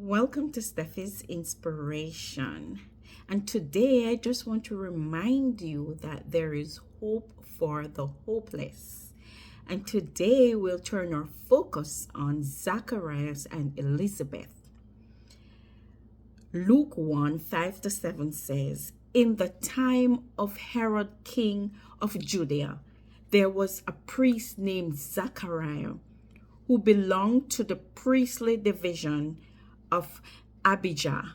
Welcome to Stephy's Inspiration. And today I just want to remind you that there is hope for the hopeless. And today we'll turn our focus on Zacharias and Elizabeth. Luke 1 5 to 7 says, "In the time of Herod, king of Judea, there was a priest named Zacharias who belonged to the priestly division of Abijah.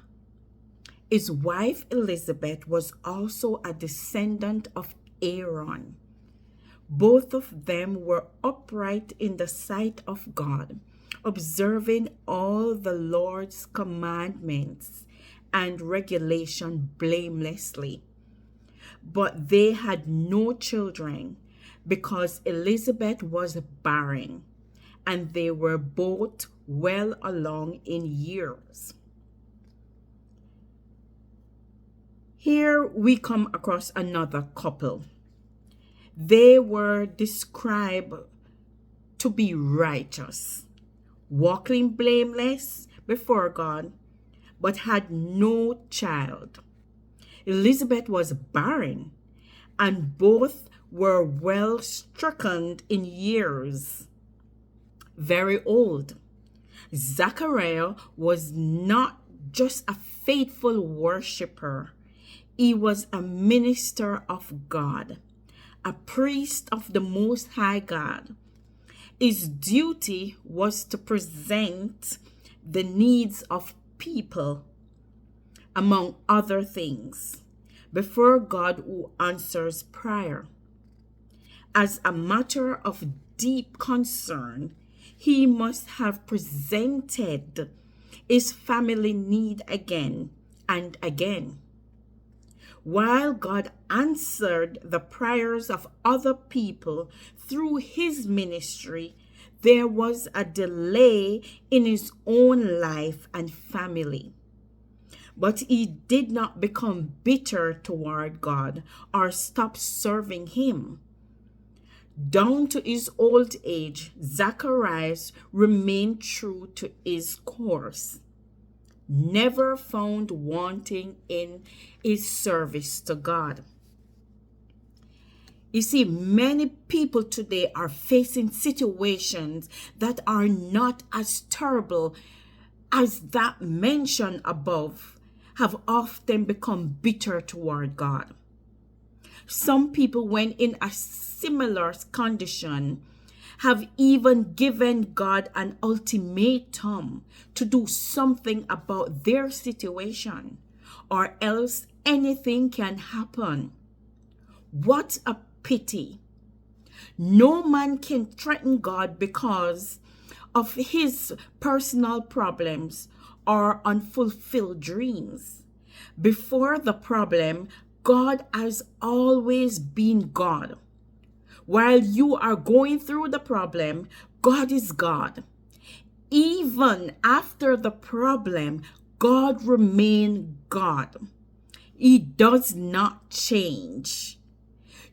His wife Elizabeth was also a descendant of Aaron. Both of them were upright in the sight of God, observing all the Lord's commandments and regulation blamelessly. But they had no children because Elizabeth was barren, and they were both well along in years." Here we come across another couple. They were described to be righteous, walking blameless before God, but had no child. Elizabeth was barren, and both were well stricken in years, very old. Zachariah was not just a faithful worshiper, he was a minister of God, a priest of the Most High God. His duty was to present the needs of people, among other things, before God who answers prayer. As a matter of deep concern, he must have presented his family need again and again. While God answered the prayers of other people through his ministry, there was a delay in his own life and family. But he did not become bitter toward God or stop serving him. Down to his old age, Zacharias remained true to his course, never found wanting in his service to God. You see, many people today are facing situations that are not as terrible as that mentioned above, have often become bitter toward God. Some people, when in a similar condition, have even given God an ultimatum to do something about their situation, or else anything can happen. What a pity. No man can threaten God because of his personal problems or unfulfilled dreams. Before the problem, God has always been God. While you are going through the problem, God is God. Even after the problem, God remains God. He does not change.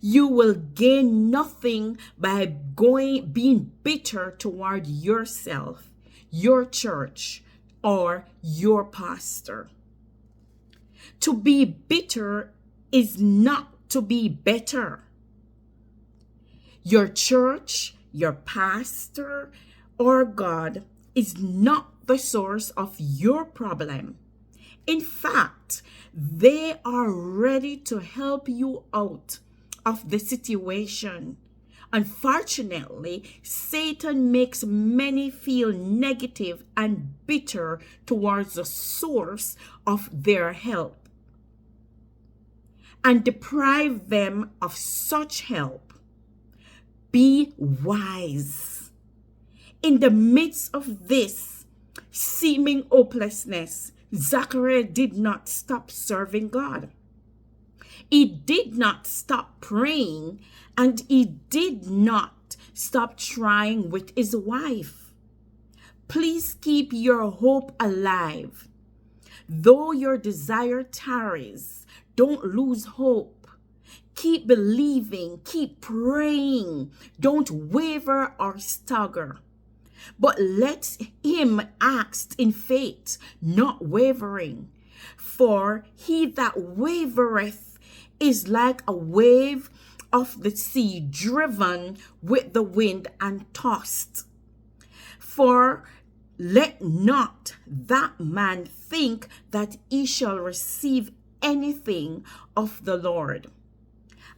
You will gain nothing by being bitter toward yourself, your church, or your pastor. To be bitter is not to be better. Your church, your pastor, or God is not the source of your problem. In fact, they are ready to help you out of the situation. Unfortunately, Satan makes many feel negative and bitter towards the source of their help and deprive them of such help. Be wise. In the midst of this seeming hopelessness, Zachariah did not stop serving God. He did not stop praying, and he did not stop trying with his wife. Please keep your hope alive. Though your desire tarries, don't lose hope. Keep believing, keep praying. Don't waver or stagger. But let him act in faith, not wavering. For he that wavereth is like a wave of the sea, driven with the wind and tossed. For let not that man think that he shall receive anything of the Lord.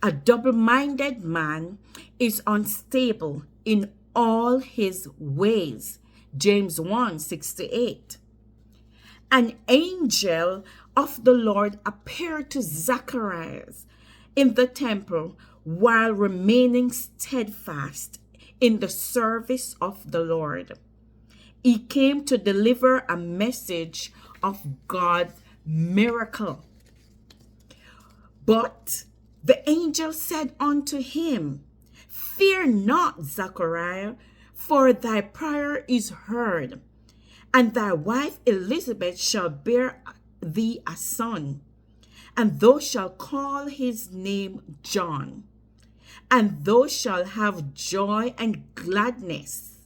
A double-minded man is unstable in all his ways. James 1:6-8. An angel of the Lord appeared to Zacharias in the temple while remaining steadfast in the service of the Lord. He came to deliver a message of God's miracle. But the angel said unto him, Fear not, Zacharias, for thy prayer is heard, and thy wife Elizabeth shall bear thee a son, and thou shalt call his name John. And thou shalt have joy and gladness,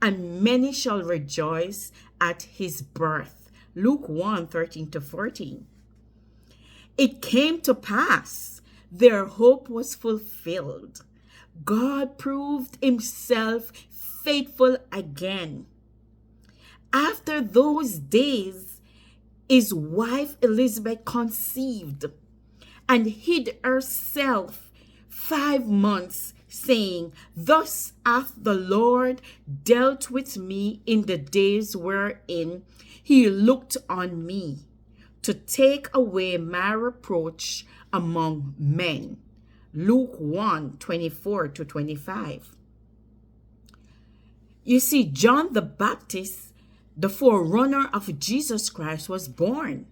and many shall rejoice at his birth. Luke 1:13-14. It came to pass, their hope was fulfilled. God proved himself faithful again. After those days, his wife Elizabeth conceived and hid herself 5 months, saying, Thus hath the Lord dealt with me in the days wherein he looked on me, to take away my reproach among men. Luke 1:24-25. You see, John the Baptist, the forerunner of Jesus Christ, was born.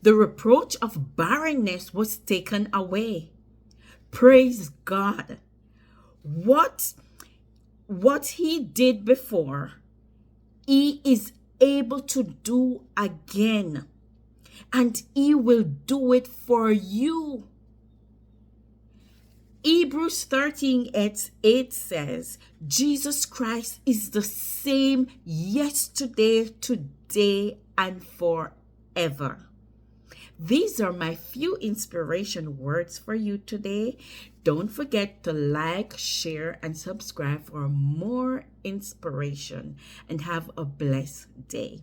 The reproach of barrenness was taken away. Praise God. What he did before, he is able to do again. And he will do it for you. Hebrews 13:8 says, Jesus Christ is the same yesterday, today, and forever. These are my few inspiration words for you today. Don't forget to like, share, and subscribe for more inspiration, and have a blessed day.